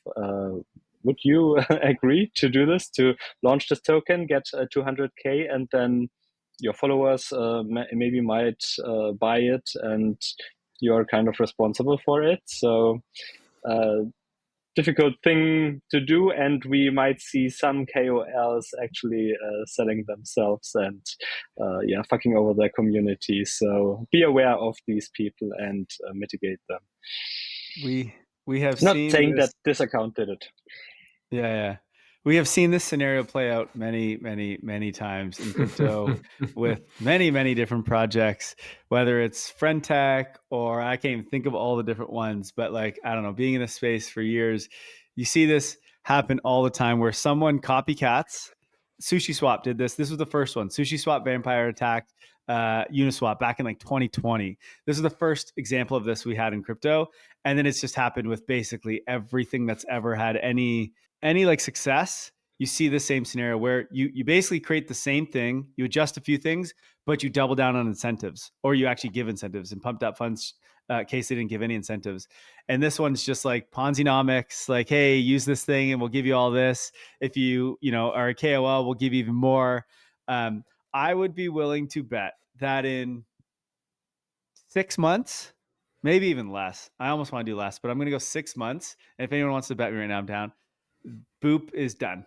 would you agree to do this, to launch this token, get 200K, and then your followers maybe might buy it and you're kind of responsible for it? So difficult thing to do, and we might see some KOLs actually selling themselves and fucking over their community. So be aware of these people and mitigate them. We have not seen saying that this account did it. Yeah. We have seen this scenario play out many, many, many times in crypto with many, many different projects, whether it's Friendtech or I can't even think of all the different ones, but like, I don't know, being in this space for years, you see this happen all the time where someone copycats. SushiSwap did this. This was the first one. SushiSwap Vampire attacked Uniswap back in like 2020. This is the first example of this we had in crypto. And then it's just happened with basically everything that's ever had any like success. You see the same scenario where you basically create the same thing, you adjust a few things, but you double down on incentives, or you actually give incentives. And Pump.fun's in case they didn't give any incentives. And this one's just like Ponzi-nomics, like, hey, use this thing and we'll give you all this. If you are a KOL, we'll give you even more. I would be willing to bet that in 6 months, maybe even less. I almost want to do less, but I'm going to go 6 months. And if anyone wants to bet me right now, I'm down. Boop is done.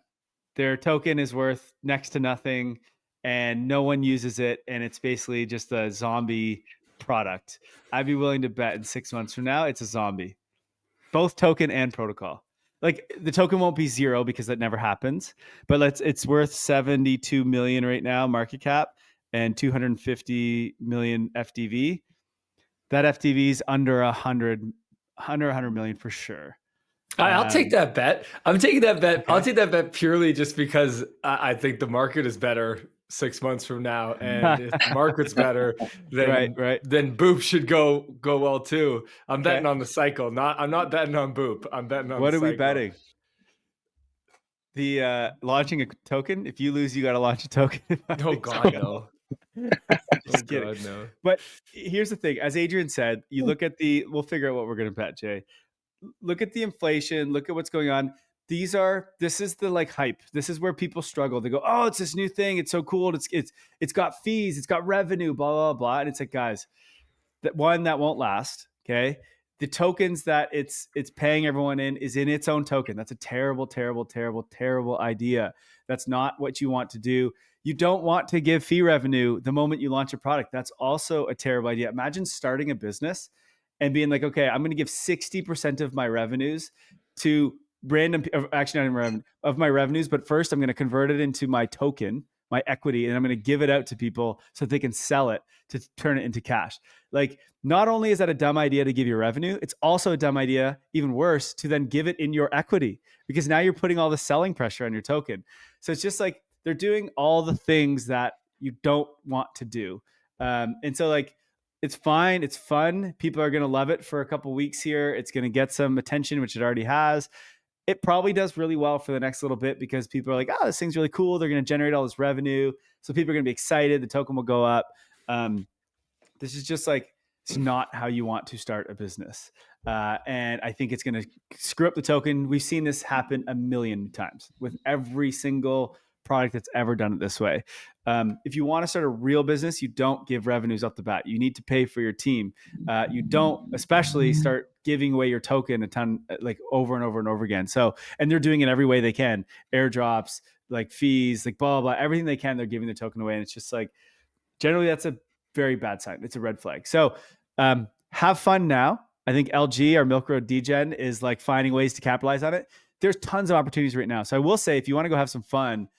Their token is worth next to nothing and no one uses it. And it's basically just a zombie product. I'd be willing to bet in 6 months from now, it's a zombie, both token and protocol. Like the token won't be zero because that never happens, but it's worth 72 million right now, market cap, and 250 million FDV. That FDV is under 100 million for sure. I'll take that bet. I'm taking that bet. Okay. I'll take that bet purely just because I think the market is better 6 months from now, and if the market's better, then then Boop should go well too. I'm betting on the cycle. I'm not betting on Boop. I'm betting on. What the are cycle. we betting? The launching a token. If you lose, you got to launch a token. Oh God, no. Just kidding. God, no. But here's the thing. As Adrian said, you look at we'll figure out what we're going to bet, Jay. Look at the inflation. Look at what's going on. This is the like hype. This is where people struggle. They go, oh, it's this new thing. It's so cool. It's got fees. It's got revenue, blah, blah, blah. And it's like, guys, that won't last. Okay. The tokens that it's paying everyone is in its own token. That's a terrible, terrible, terrible, terrible idea. That's not what you want to do. You don't want to give fee revenue the moment you launch a product. That's also a terrible idea. Imagine starting a business and being like, okay, I'm going to give 60% of my revenues to random, actually not even revenue, of my revenues, but first I'm going to convert it into my token, my equity, and I'm going to give it out to people so that they can sell it to turn it into cash. Like, not only is that a dumb idea to give your revenue, it's also a dumb idea, even worse, to then give it in your equity, because now you're putting all the selling pressure on your token. So it's just like they're doing all the things that you don't want to do. And so like, it's fine. It's fun. People are going to love it for a couple weeks here. It's going to get some attention, which it already has. It probably does really well for the next little bit because people are like, oh, this thing's really cool. They're going to generate all this revenue. So people are going to be excited. The token will go up. This is just like, it's not how you want to start a business. And I think it's going to screw up the token. We've seen this happen a million times with every single product that's ever done it this way. If you want to start a real business, you don't give revenues off the bat. You need to pay for your team. You don't especially start giving away your token a ton, like over and over and over again. So, and they're doing it every way they can. Airdrops, like fees, like blah, blah, blah, everything they can, they're giving the token away. And it's just like, generally that's a very bad sign. It's a red flag. So have fun now. I think LG, our Milk Road DGen, is like finding ways to capitalize on it. There's tons of opportunities right now. So I will say, if you want to go have some fun,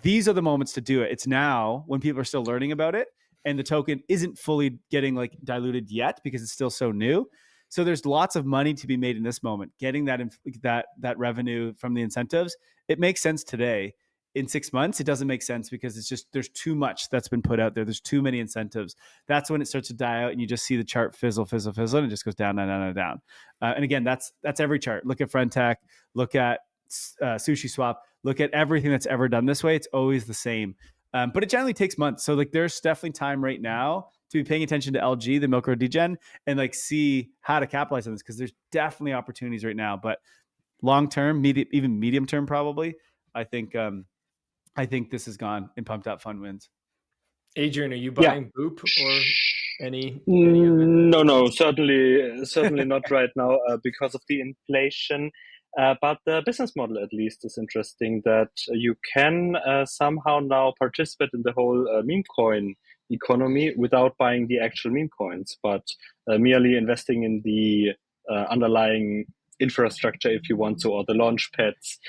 these are the moments to do it. It's now when people are still learning about it and the token isn't fully getting like diluted yet because it's still so new. So there's lots of money to be made in this moment. Getting that revenue from the incentives, it makes sense today. In 6 months, it doesn't make sense because it's just, there's too much that's been put out there. There's too many incentives. That's when it starts to die out and you just see the chart fizzle, and it just goes down, down, down, down. And again, that's every chart. Look at Friendtech, look at Sushi Swap, look at everything that's ever done this way. It's always the same. But it generally takes months. So like there's definitely time right now to be paying attention to LG, the Milk Road DGen, and like see how to capitalize on this, because there's definitely opportunities right now. But long term, even medium term, probably, I think this is gone and Pumped Up Fund wins. Adrian, are you buying Boop or any? No, certainly not right now because of the inflation. But the business model, at least, is interesting, that you can somehow now participate in the whole meme coin economy without buying the actual meme coins, but merely investing in the underlying infrastructure, if you want to, or the launch pads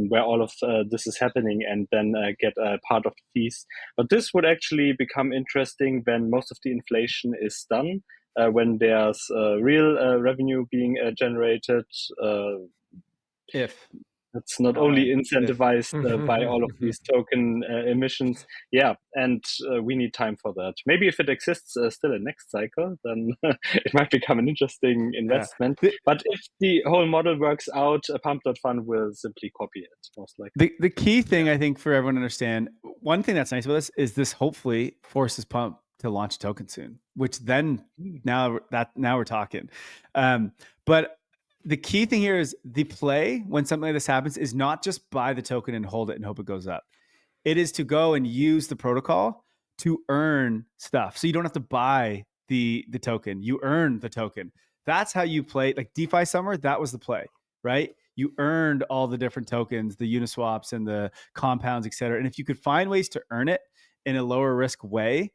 where all of this is happening, and then get a part of the fees. But this would actually become interesting when most of the inflation is done, when there's real revenue being generated. If it's not only incentivized by all of these token emissions. Yeah, and we need time for that. Maybe if it exists still in next cycle, then it might become an interesting investment. Yeah. But if the whole model works out, Pump.fun will simply copy it, most likely. The key thing, I think, for everyone to understand, one thing that's nice about this is this hopefully forces Pump to launch a token soon, which then now we're talking. But the key thing here is the play when something like this happens is not just buy the token and hold it and hope it goes up. It is to go and use the protocol to earn stuff. So you don't have to buy the token. You earn the token. That's how you play. Like DeFi Summer, that was the play, right? You earned all the different tokens, the Uniswaps and the compounds, et cetera. And if you could find ways to earn it in a lower risk way,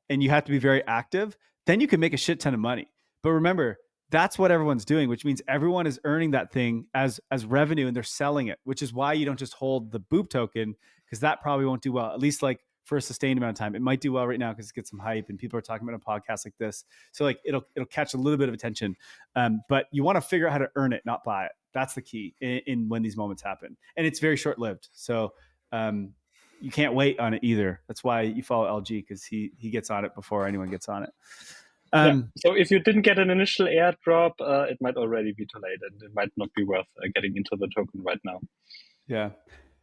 and you have to be very active, then you can make a shit ton of money. But remember, that's what everyone's doing, which means everyone is earning that thing as revenue and they're selling it, which is why you don't just hold the Boop token, because that probably won't do well, at least like for a sustained amount of time. It might do well right now because it gets some hype and people are talking about a podcast like this. So like it'll catch a little bit of attention. But you want to figure out how to earn it, not buy it. That's the key in when these moments happen. And it's very short-lived. So you can't wait on it either. That's why you follow LG, because he gets on it before anyone gets on it. So if you didn't get an initial airdrop, it might already be too late, and it might not be worth getting into the token right now. Yeah.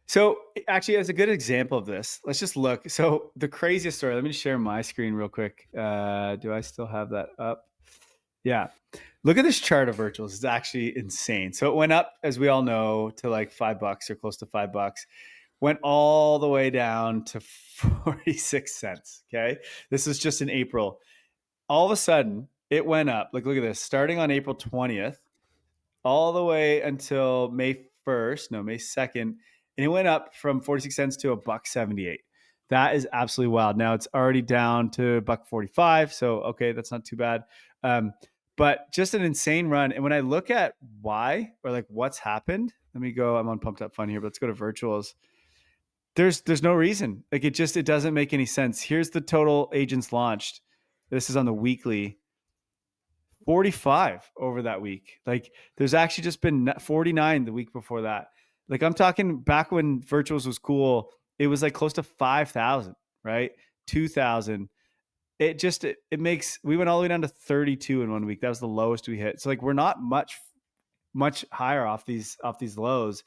So actually, as a good example of this, let's just look. So the craziest story, let me just share my screen real quick. Do I still have that up? Yeah. Look at this chart of virtuals. It's actually insane. So it went up, as we all know, to like $5 or close to $5. Went all the way down to 46 cents. Okay. This is just in April. All of a sudden, it went up. Like, look at this. Starting on April 20th, all the way until May 2nd. And it went up from 46 cents to $1.78. That is absolutely wild. Now it's already down to $1.45. So, okay, that's not too bad. But just an insane run. And when I look at why, or like what's happened, let me go, I'm on Boop.fun here, but let's go to virtuals. There's no reason. Like it doesn't make any sense. Here's the total agents launched. This is on the weekly. 45 over that week. Like there's actually just been 49 the week before that. Like I'm talking back when virtuals was cool, it was like close to 5,000, right? 2,000. It makes, we went all the way down to 32 in 1 week. That was the lowest we hit. So like we're not much higher off these lows.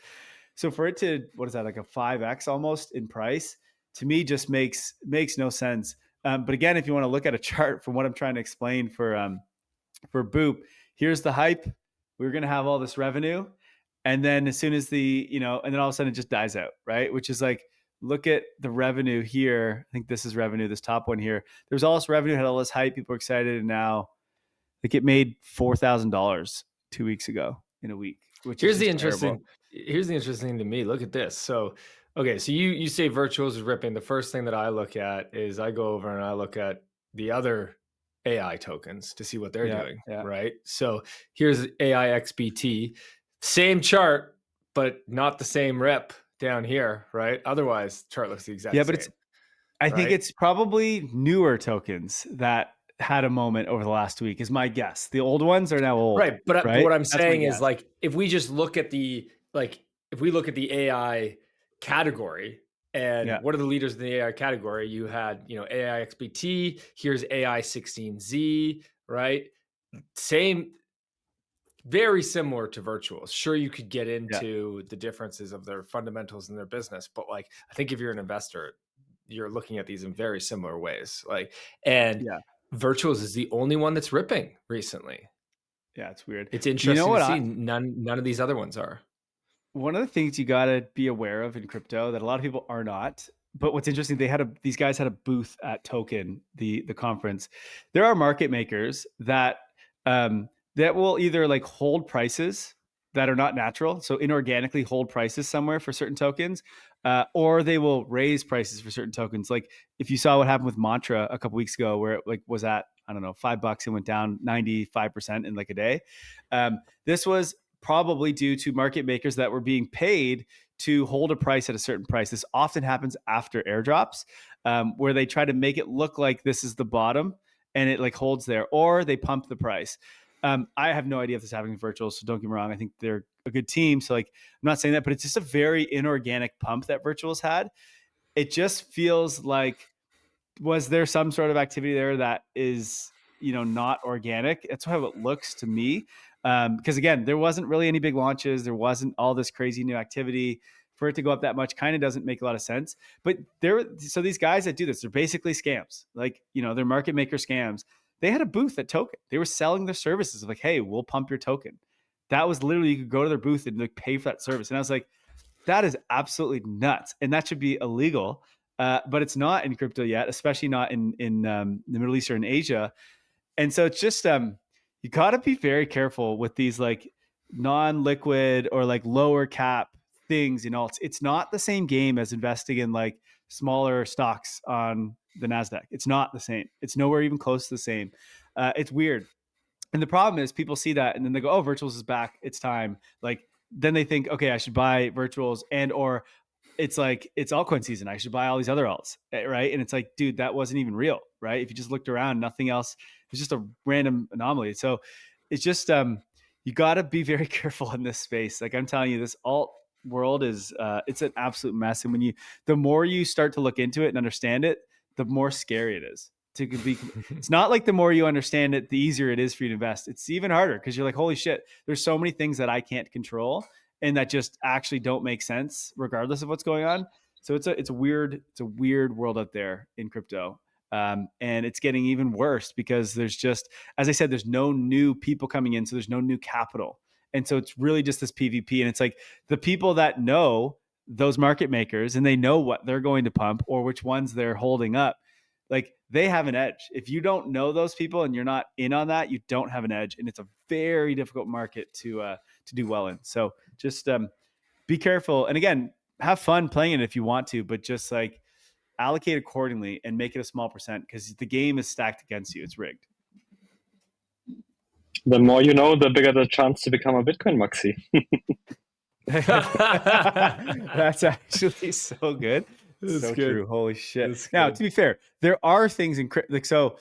So for it to, what is that, like a 5x almost in price, to me just makes no sense. But again, if you want to look at a chart from what I'm trying to explain for Boop, here's the hype. We're going to have all this revenue. And then as soon as and then all of a sudden it just dies out, right? Which is like, look at the revenue here. I think this is revenue, this top one here. There was all this revenue, had all this hype. People were excited. And now like it made $4,000 2 weeks ago in a week, which Here's the terrible. interesting thing to me. Look at this. So, okay. So you say virtuals is ripping. The first thing that I look at is I go over and I look at the other AI tokens to see what they're doing, right? So here's AI XBT, same chart, but not the same rep down here, right? Otherwise, chart looks the exact same. But I think it's probably newer tokens that had a moment over the last week is my guess. The old ones are now old. Right. But what I'm saying is like, if we just look at if we look at the AI category, and what are the leaders in the AI category? You had, AI XBT, here's AI 16Z, right? Same, very similar to virtuals. Sure, you could get into the differences of their fundamentals in their business, but like, I think if you're an investor, you're looking at these in very similar ways. Like, and virtuals is the only one that's ripping recently. Yeah, it's weird. It's interesting to see. None of these other ones are. One of the things you got to be aware of in crypto that a lot of people are not, but what's interesting, these guys had a booth at Token, the conference. There are market makers that will either like hold prices that are not natural, so inorganically hold prices somewhere for certain tokens, or they will raise prices for certain tokens. Like if you saw what happened with Mantra a couple weeks ago, where it like was at, I don't know, $5 and went down 95% in like a day. This was probably due to market makers that were being paid to hold a price at a certain price. This often happens after airdrops, where they try to make it look like this is the bottom and it like holds there, or they pump the price. I have no idea if this is happening in virtuals, so don't get me wrong. I think they're a good team. So like, I'm not saying that, but it's just a very inorganic pump that virtuals had. It just feels like, was there some sort of activity there that is, not organic? That's how it looks to me. Because again, there wasn't really any big launches. There wasn't all this crazy new activity for it to go up that much kind of doesn't make a lot of sense. But so these guys that do this, they're basically scams. Like, they're market maker scams. They had a booth at Token. They were selling their services of like, hey, we'll pump your token. That was literally, you could go to their booth and like pay for that service. And I was like, that is absolutely nuts. And that should be illegal. But it's not in crypto yet, especially not in the Middle East or in Asia. And so it's just, you got to be very careful with these like non-liquid or like lower cap things in alts. It's not the same game as investing in like smaller stocks on the NASDAQ. It's not the same. It's nowhere even close to the same. It's weird. And the problem is people see that and then they go, oh, virtuals is back. It's time. Like, then they think, okay, I should buy virtuals, and, or it's like, it's altcoin season. I should buy all these other alts. Right. And it's like, dude, that wasn't even real. Right. If you just looked around, nothing else, it's just a random anomaly. So it's just, you got to be very careful in this space. Like I'm telling you, this alt world is, it's an absolute mess. And the more you start to look into it and understand it, the more scary it is to be. It's not like the more you understand it, the easier it is for you to invest. It's even harder because you're like, holy shit, there's so many things that I can't control and that just actually don't make sense regardless of what's going on. So it's a weird world out there in crypto. And it's getting even worse because there's just, as I said, there's no new people coming in. So there's no new capital. And so it's really just this PvP. And it's like the people that know those market makers and they know what they're going to pump or which ones they're holding up, like they have an edge. If you don't know those people and you're not in on that, you don't have an edge. And it's a very difficult market to do well in. So just be careful. And again, have fun playing it if you want to, but just like allocate accordingly and make it a small percent because the game is stacked against you. It's rigged. The more you know, the bigger the chance to become a Bitcoin maxi. That's actually so good. That's so good. True. Holy shit. That's Now, good. to be fair, there are things in like, so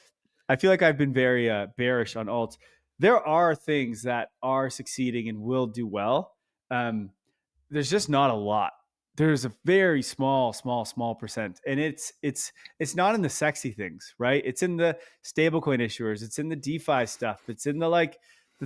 I feel like I've been very bearish on alts. There are things that are succeeding and will do well. There's just not a lot. There's a very small percent. And it's not in the sexy things, right? It's in the stablecoin issuers. It's in the DeFi stuff. It's in the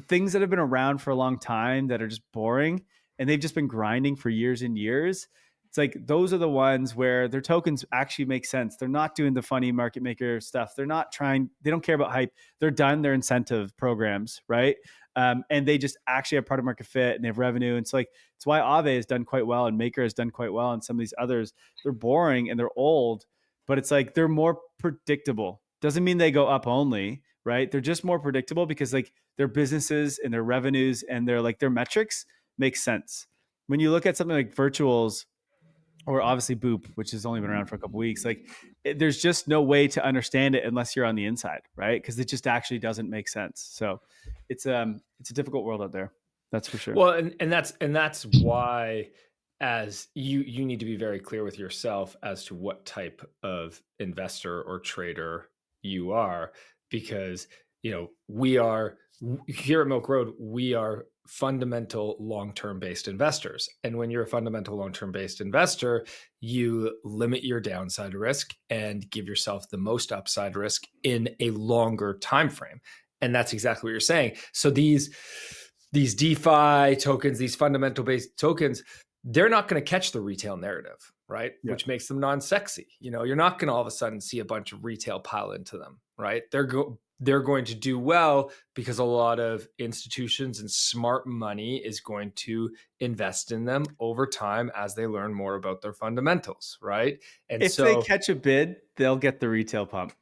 things that have been around for a long time that are just boring and they've just been grinding for years and years. It's like, those are the ones where their tokens actually make sense. They're not doing the funny market maker stuff. They don't care about hype. They're done their incentive programs, right? And they just actually have product market fit and they have revenue. And it's like, it's why Aave has done quite well and Maker has done quite well. And some of these others, they're boring and they're old, but it's like, they're more predictable. Doesn't mean they go up only, right? They're just more predictable because like their businesses and their revenues and their metrics make sense. When you look at something like virtuals or obviously Boop, which has only been around for a couple of weeks, there's just no way to understand it unless you're on the inside, right? Because it just actually doesn't make sense. So it's a difficult world out there. That's for sure. Well, and that's why, as you need to be very clear with yourself as to what type of investor or trader you are, because we are here at Milk Road, we are fundamental long-term based investors. And when you're a fundamental long-term based investor, you limit your downside risk and give yourself the most upside risk in a longer time frame. And that's exactly what you're saying. So these DeFi tokens, these fundamental based tokens, they're not going to catch the retail narrative, right? Yeah. Which makes them non-sexy. You're not going to all of a sudden see a bunch of retail pile into them, right? They're going to do well because a lot of institutions and smart money is going to invest in them over time as they learn more about their fundamentals, right? And if they catch a bid, they'll get the retail pump,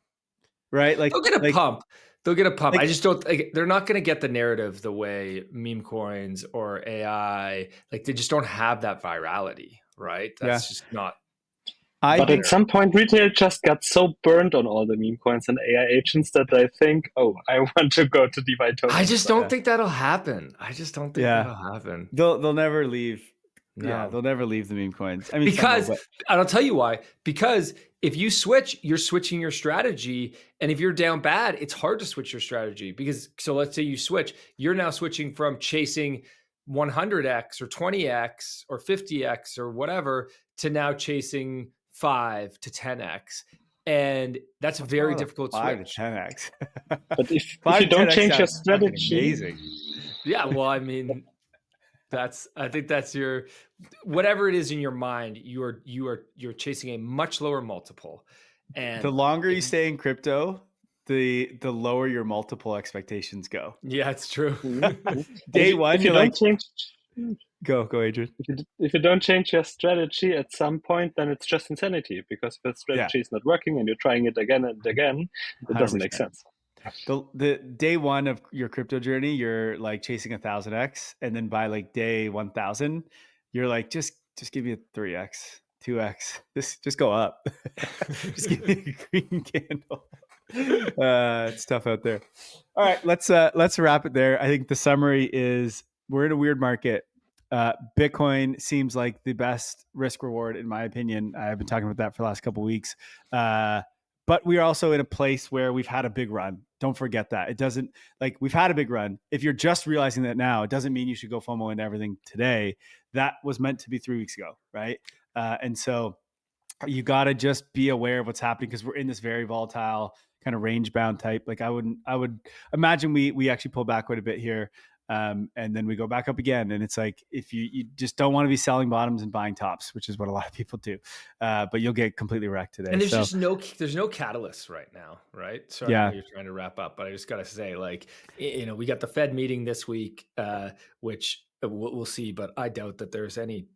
right? They'll get a pump. They'll get a pump. I just don't. They're not going to get the narrative the way meme coins or AI. They just don't have that virality, right? That's just not. But at some point, retail just got so burned on all the meme coins and AI agents that I think, I want to go to DeFi tokens. I just don't think that'll happen. That'll happen. They'll never leave. No. Yeah, they'll never leave the meme coins. I mean, because, and I'll tell you why. Because if you switch, you're switching your strategy. And if you're down bad, it's hard to switch your strategy. So let's say you switch, you're now switching from chasing 100x or 20x or 50x or whatever to now chasing 5 to 10x, and that's a very difficult 5 switch. to 10x. But if you don't change your strategy, amazing. Yeah, well, I mean, I think that's your, whatever it is in your mind, you're chasing a much lower multiple. And the longer you stay in crypto, the lower your multiple expectations go. Yeah, it's true. Day one, if you don't change, go Adrian. If you don't change your strategy at some point, then it's just insanity, because if the strategy is not working and you're trying it again and again, it doesn't make sense. The day one of your crypto journey, you're like chasing 1000x, and then by like day 1000, you're like, just give me a 3x, 2x, just go up. Just give me a green candle. It's tough out there. All right, let's wrap it there. I think the summary is we're in a weird market. Bitcoin seems like the best risk reward, in my opinion. I've been talking about that for the last couple of weeks. But we are also in a place where we've had a big run. Don't forget that. It doesn't, like, we've had a big run. If you're just realizing that now, it doesn't mean you should go FOMO into everything today. That was meant to be 3 weeks ago, right? And so you got to just be aware of what's happening, because we're in this very volatile kind of range bound type. Like I would imagine we actually pull back quite a bit here. And then we go back up again. And it's like, if you just don't want to be selling bottoms and buying tops, which is what a lot of people do. But you'll get completely wrecked today. And there's no catalyst right now, right? So I know you're trying to wrap up, but I just got to say, like, we got the Fed meeting this week, which we'll see, but I doubt that there's any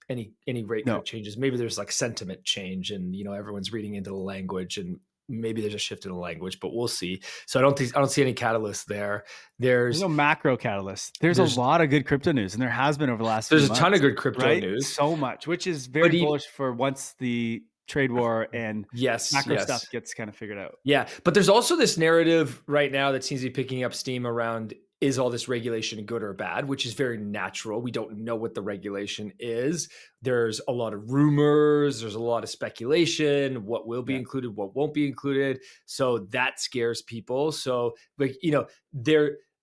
rate cut changes. Maybe there's like sentiment change, and everyone's reading into the language, and maybe there's a shift in the language, but we'll see. So I don't see any catalyst there. There's no macro catalyst. There's a lot of good crypto news, and there has been over the last few months. There's a ton of good crypto news. So much, which is very bullish for once the trade war and macro stuff gets kind of figured out. Yeah. But there's also this narrative right now that seems to be picking up steam around, is all this regulation good or bad, which is very natural. We don't know what the regulation is. There's a lot of rumors. There's a lot of speculation, what will be included, what won't be included. So that scares people. So, but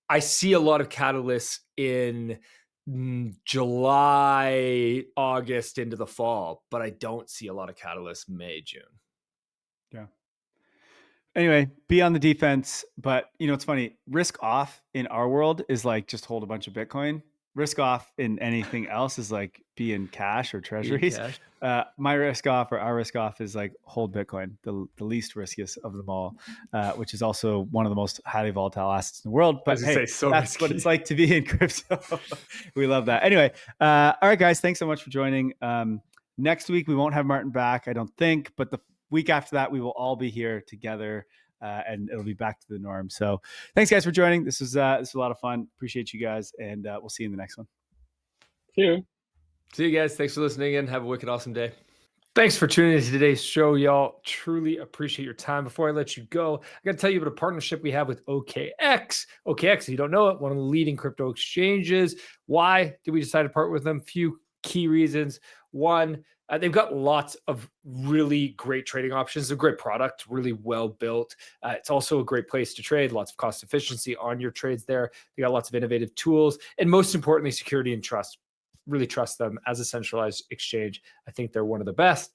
I see a lot of catalysts in July, August into the fall, but I don't see a lot of catalysts May, June. Yeah. Anyway, be on the defense. But it's funny. Risk off in our world is like just hold a bunch of Bitcoin. Risk off in anything else is like be in cash or treasuries. My risk off, or our risk off, is like hold Bitcoin, the least riskiest of them all, which is also one of the most highly volatile assets in the world. But hey, that's risky. What it's like to be in crypto. We love that. Anyway, all right, guys, thanks so much for joining. Next week we won't have Martin back, I don't think, but the week after that, we will all be here together, and it'll be back to the norm. So thanks, guys, for joining. This was a lot of fun. Appreciate you guys, and we'll see you in the next one. See you guys. Thanks for listening, and have a wicked awesome day. Thanks for tuning into today's show, y'all. Truly appreciate your time. Before I let you go, I got to tell you about a partnership we have with OKX. OKX, if you don't know it, one of the leading crypto exchanges. Why did we decide to partner with them? Few key reasons. One, they've got lots of really great trading options. They're a great product, really well built. It's also a great place to trade, lots of cost efficiency on your trades there. They got lots of innovative tools, and most importantly, security and trust. Really trust them as a centralized exchange. I think they're one of the best.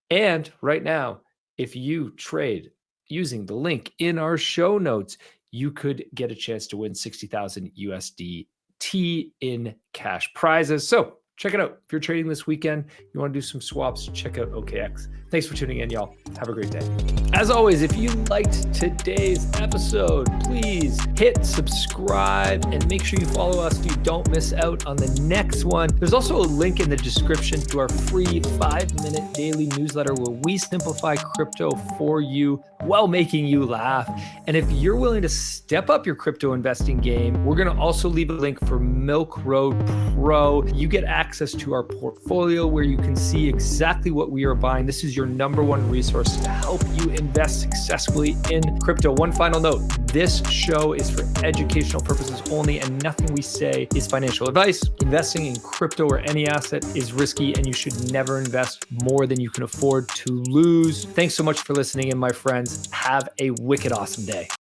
And right now, if you trade using the link in our show notes, you could get a chance to win 60,000 USDT in cash prizes. So check it out. If you're trading this weekend, you want to do some swaps, check out OKX. Thanks for tuning in, y'all. Have a great day. As always, if you liked today's episode, please hit subscribe and make sure you follow us so you don't miss out on the next one. There's also a link in the description to our free 5-minute daily newsletter where we simplify crypto for you while making you laugh. And if you're willing to step up your crypto investing game, we're going to also leave a link for Milk Road Pro. You get access to our portfolio where you can see exactly what we are buying. This is your number one resource to help you invest successfully in crypto. One final note, this show is for educational purposes only, and nothing we say is financial advice. Investing in crypto or any asset is risky, and you should never invest more than you can afford to lose. Thanks so much for listening, and my friends, have a wicked awesome day.